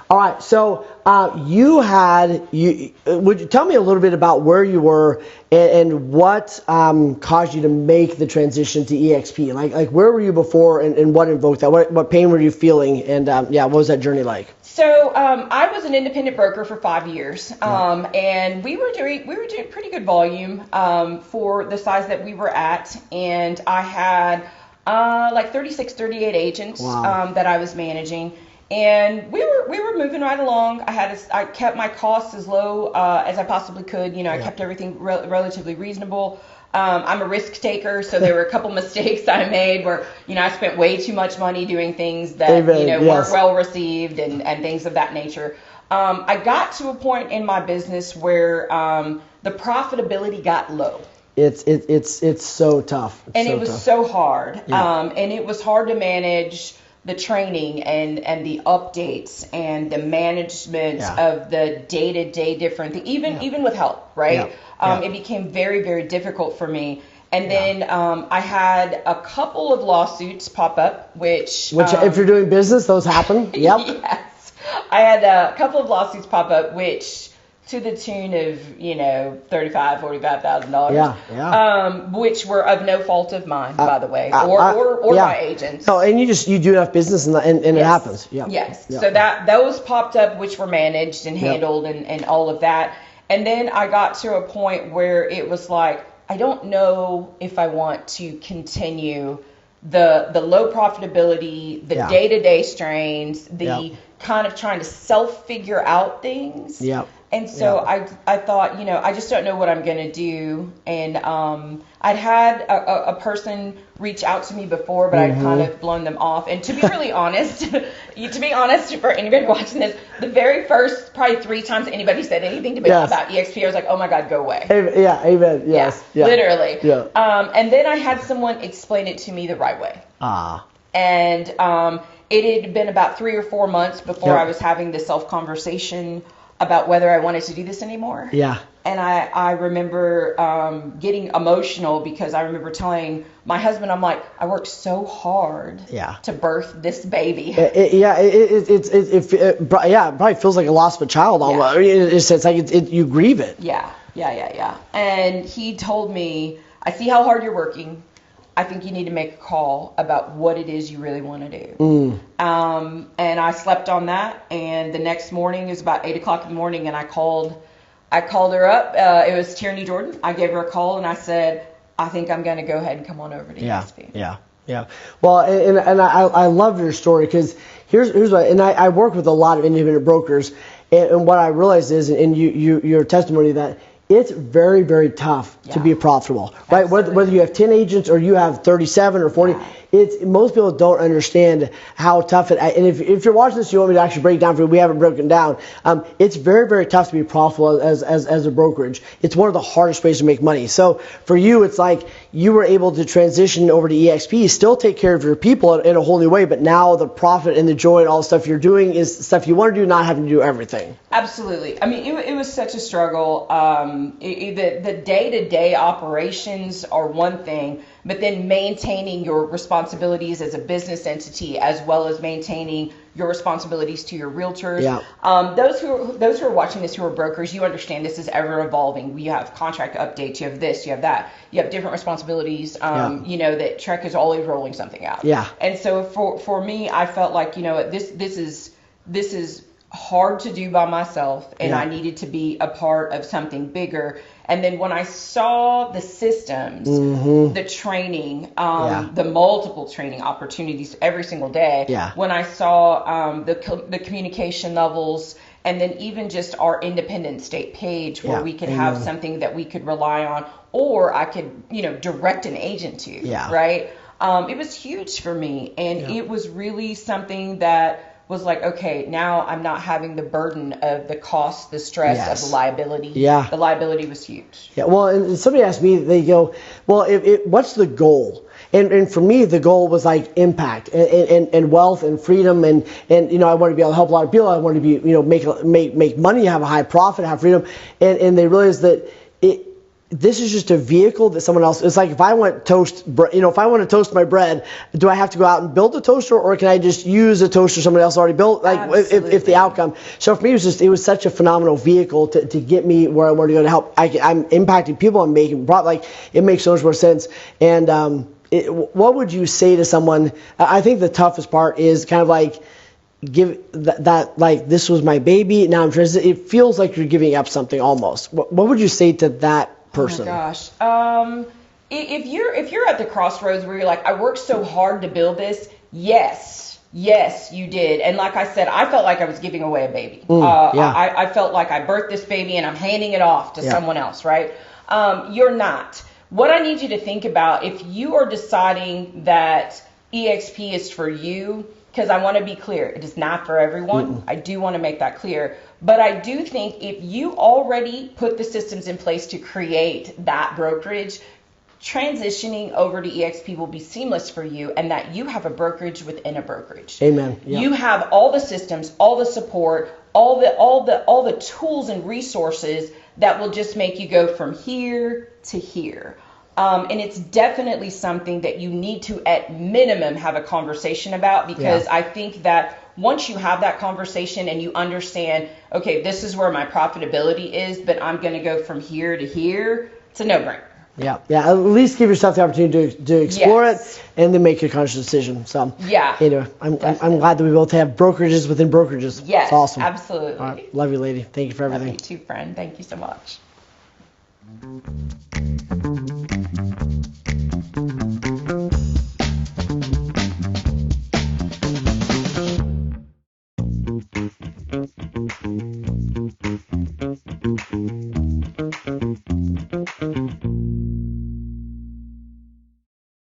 All right, so would you tell me a little bit about where you were and what caused you to make the transition to EXP? Like where were you before and what invoked that? What pain were you feeling? And what was that journey like? So I was an independent broker for 5 years, and we were doing pretty good volume for the size that we were at, and I had like 36, 38 agents. Wow. That I was managing. And we were moving right along. I kept my costs as low as I possibly could. I kept everything relatively reasonable. I'm a risk taker, so there were a couple mistakes I made where I spent way too much money doing things that weren't well received and things of that nature. I got to a point in my business where the profitability got low. It's so tough. It was so hard. Yeah. And it was hard to manage the training and the updates and the management of the day-to-day different things, even with help, right? It became very, very difficult for me. And then I had a couple of lawsuits pop up, which if you're doing business, those happen. Yep. Yes. I had a couple of lawsuits pop up, which to the tune of, $45,000, which were of no fault of mine, by the way, or my agents. Oh, and you do enough business and it happens. Yeah. Yes. Yeah. So those popped up, which were managed and handled and all of that. And then I got to a point where it was like, I don't know if I want to continue the low profitability, the day-to-day strains, the kind of trying to self-figure out things. Yeah. And so I thought, I just don't know what I'm going to do. And I'd had a person reach out to me before, but I'd kind of blown them off. And to be really honest, for anybody watching this, the very first probably 3 times anybody said anything to me about EXP, I was like, oh my God, go away. Yeah, amen. Yes. Yeah, literally. Yeah. And then I had someone explain it to me the right way. And it had been about 3 or 4 months before I was having this self-conversation about whether I wanted to do this anymore. Yeah. And I remember getting emotional because I remember telling my husband, I'm like, I worked so hard to birth this baby. It probably feels like a loss of a child. Almost. It's like you grieve it. Yeah. And he told me, I see how hard you're working. I think you need to make a call about what it is you really want to do. And I slept on that. And the next morning, it was about 8 o'clock in the morning, and I called her up. It was Tierney Jordan. I gave her a call, and I said, I think I'm going to go ahead and come on over to EXP. Yeah. Well, and I love your story because here's what, and I work with a lot of independent brokers, and what I realized is, and your testimony that it's very, very tough to be profitable, right? Whether you have 10 agents or you have 37 or 40, most people don't understand how tough it. And if you're watching this, you want me to actually break it down for you. We haven't broken down. It's very, very tough to be profitable as a brokerage. It's one of the hardest ways to make money. So for you, it's like you were able to transition over to EXP, still take care of your people in a whole new way, but now the profit and the joy and all the stuff you're doing is stuff you want to do, not having to do everything. Absolutely. I mean, it was such a struggle. The day-to-day operations are one thing, but then maintaining your responsibilities as a business entity, as well as maintaining your responsibilities to your realtors. Yeah. Those who are watching this, who are brokers, you understand this is ever evolving. You have contract updates, you have this, you have that, you have different responsibilities. That Trek is always rolling something out. Yeah. And so for me, I felt like this is hard to do by myself, and I needed to be a part of something bigger. And then when I saw the systems, the training, the multiple training opportunities every single day, when I saw the communication levels, and then even just our independent state page where we could have something that we could rely on, or I could, direct an agent to, right? It was huge for me, and it was really something that was like, okay, now I'm not having the burden of the cost, the stress of the liability. Yeah. The liability was huge. Yeah. Well, and somebody asked me, they go, well, what's the goal? And for me, the goal was like impact and wealth and freedom and I wanted to be able to help a lot of people. I wanted to be, make money, have a high profit, have freedom. And they realized that this is just a vehicle that someone else. It's like if I want if I want to toast my bread, do I have to go out and build a toaster, or can I just use a toaster someone else already built? Like if the outcome. So for me, it was such a phenomenal vehicle to get me where I wanted to go to help. I'm impacting people. I'm making it makes so much more sense. And what would you say to someone? I think the toughest part is kind of like give that like this was my baby. Now I'm transitioning. It feels like you're giving up something almost. What would you say to that person? Oh my gosh. If you're at the crossroads where you're like, I worked so hard to build this, yes, you did. And like I said, I felt like I was giving away a baby. I felt like I birthed this baby and I'm handing it off to someone else, right? You're not. What I need you to think about, if you are deciding that EXP is for you, because I want to be clear, it is not for everyone. I do want to make that clear. But I do think if you already put the systems in place to create that brokerage, transitioning over to EXP will be seamless for you, and that you have a brokerage within a brokerage. Amen. Yeah. You have all the systems, all the support, all the tools and resources that will just make you go from here to here. And it's definitely something that you need to, at minimum, have a conversation about, because I think that once you have that conversation and you understand, okay, this is where my profitability is, but I'm going to go from here to here, it's a no-brainer. Yeah. At least give yourself the opportunity to explore it and then make a conscious decision. So anyway, I'm glad that we both have brokerages within brokerages. Yes, it's awesome. Absolutely. All right. Love you, lady. Thank you for everything. Love you too, friend. Thank you so much.